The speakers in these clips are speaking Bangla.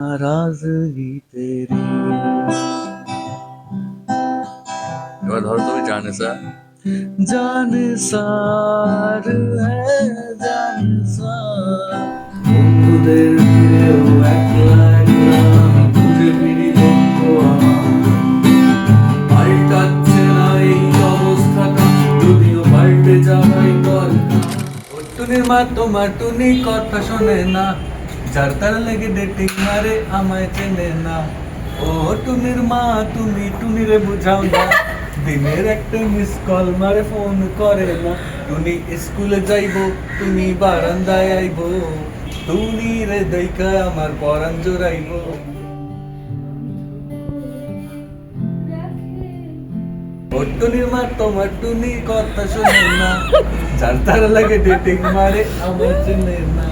नाराजगी तेरी। এবার ধরো তুমি জানসার है জানসার। বন্ধুদের ভিড়েও একলা একলা আমি খুঁজে ফিরি লক্ষ্য আমার। পাল্টাচ্ছে না এই অবস্থাটা, যদিও পাল্টে যাওয়াই দরকার। টুনির মা তোমার টুনি কথা শোনে না, যার তার লেগে ডেটিং মারে আমায় চেনে না। ও টুনির মা তুমি টুনিরে বুঝাও না, দিনের একটা মিস কল মারে ফোন করে না। টুনি স্কুলে যাইবো তুমি বারান্দায় আইবো, টুনি রে দেখা আমার পরাণ জোড়াইবো। ও টুনির মা তোমার টুনি কথা শোনে না, যার তার লাগে ডেটিং মারে আমার চেনে না।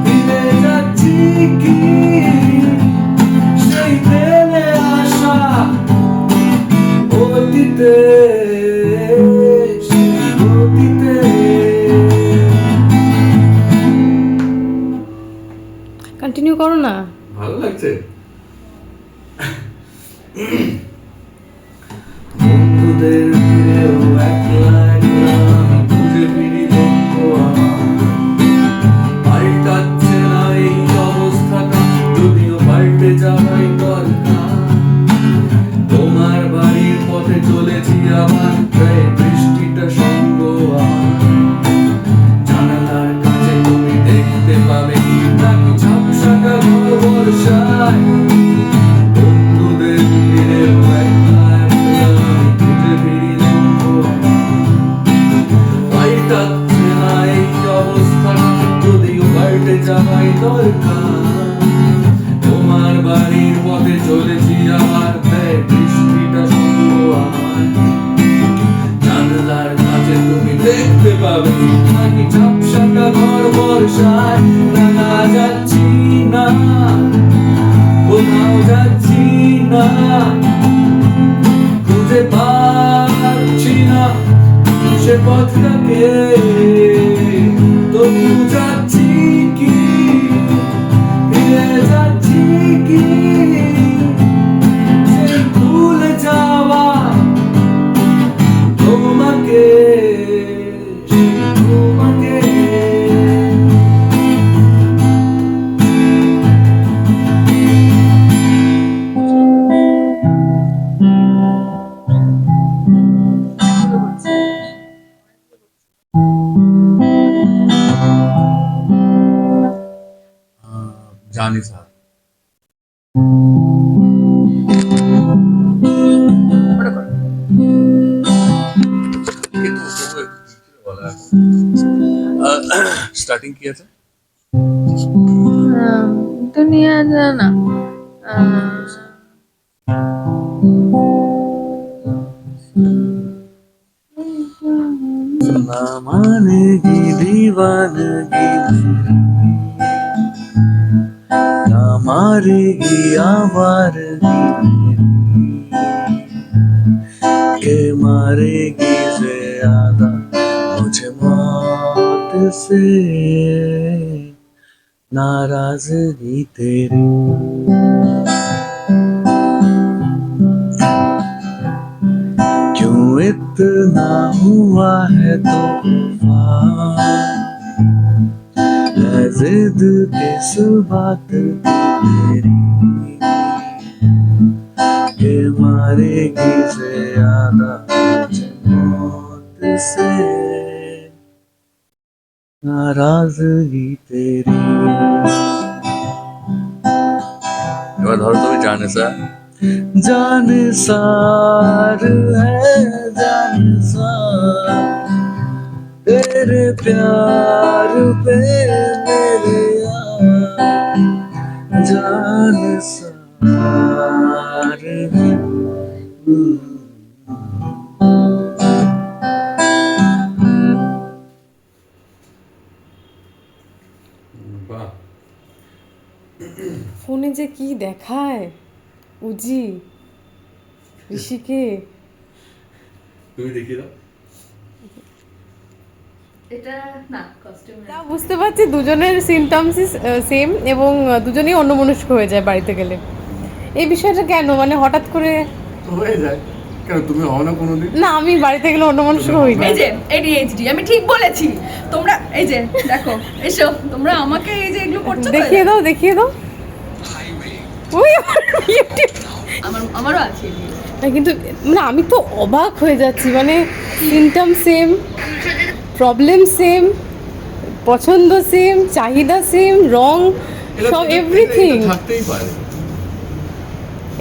ফিরে যাচ্ছি কি সেই ফেলে আসা অতীতে, সেই অতীতে। কন্টিনিউ করো না। ভালো লাগছে। বন্ধুদের ভিড়েও একলা একলা আমি খুঁজে ফিরি লক্ষ্য আমার। পাল্টাচ্ছে না এই অবস্থাটা, যদিও পাল্টে যাওয়াই দরকার। তোমার বাড়ির পথে চলেছি আবার, প্রায় বৃষ্টিটা সঙ্গ আমার। জানালার কাছে তুমি দেখতে পাবে নাকি ঝাপসাটা ঘর বর্ষায়। বন্ধুদের ভিড়েও একলা একলা আমি খুঁজে ফিরি লক্ষ্য আমার। পাল্টাচ্ছে না এই অবস্থাটা, যদিও পাল্টে যাওয়াই দরকার। তোমার বাড়ির পথে চলেছি আবার, প্রায় বৃষ্টিটা সঙ্গ আমার। জানলার কাছে তুমি দেখতে পাবে নাকি ঝাপসাটা ঘর বর্ষায়। না যাচ্ছি না, কোথাও যাচ্ছি না, খুঁজে পাচ্ছি না সে পথটাকে। তবু যাচ্ছি কি, ফিরে যাচ্ছি কি সেই ভুলে যাওয়া তোমাকে, সেই তোমাকে। জানি স্যার। स्टार्टिंग किया था दुनिया जाना ना मानेगी दीवानगी ना मारेगी आवारगी के मारेगी ज्यादा मुझे मौत से नाराजगी तेरी। क्यों इतना हुआ है तूफान, है जिद किस बात की तेरी के मारेगी ज्यादा मुझे मौत से नाराजगी तेरी। এবার ধরো তুমি জানসার है জানসার। तेरे प्यार पे मेरे यार जानसार है। বাহ, ফোনে যে কি দেখায় উজি ঋষিকে। তুমি দেখিয়ে দাও। এটা না কস্টিউম তা বুঝতে পারছি দুজনের সিমটমসই সেম এবং দুজনেই অন্যমনস্ক হয়ে যায় বাড়িতে গেলে। এই বিষয়টা কেন, মানে হঠাৎ করে? হয়ে যায় কেন, তুমি হও না কোনোদিন? না, আমি বাড়িতে গেলে অন্যমনস্ক হই না। এই যে ADHD আমি ঠিক বলেছি। তোমরা এই যে দেখো, এসো তোমরা আমাকে এই যে এগুলো করছো তো, দেখিয়ে দাও, দেখিয়ে দাও। ওই আমারও আছে না, কিন্তু মানে আমি তো অবাক হয়ে যাচ্ছি, মানে সিমটম সেম, প্রবলেম সেম, পছন্দ সেম, চাহিদা সেম, রং সব এভরিথিং। থাকতেই পারে,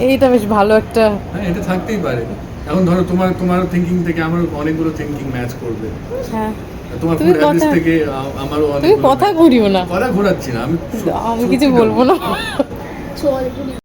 এইটা বেশ ভালো একটা। হ্যাঁ এটা থাকতেই পারে। এখন ধরো তোমার থিঙ্কিং থেকে আমার অনেকগুলো থিঙ্কিং ম্যাচ করবে, হ্যাঁ, তোমার তুমি ফুড হ্যাবিটস কথা- থেকে আমারও তুমি অনেক কথা ঘুরিও না, কথা ঘোরাচ্ছি না আমি, আমি কিছু সত্যি বলবো না। চল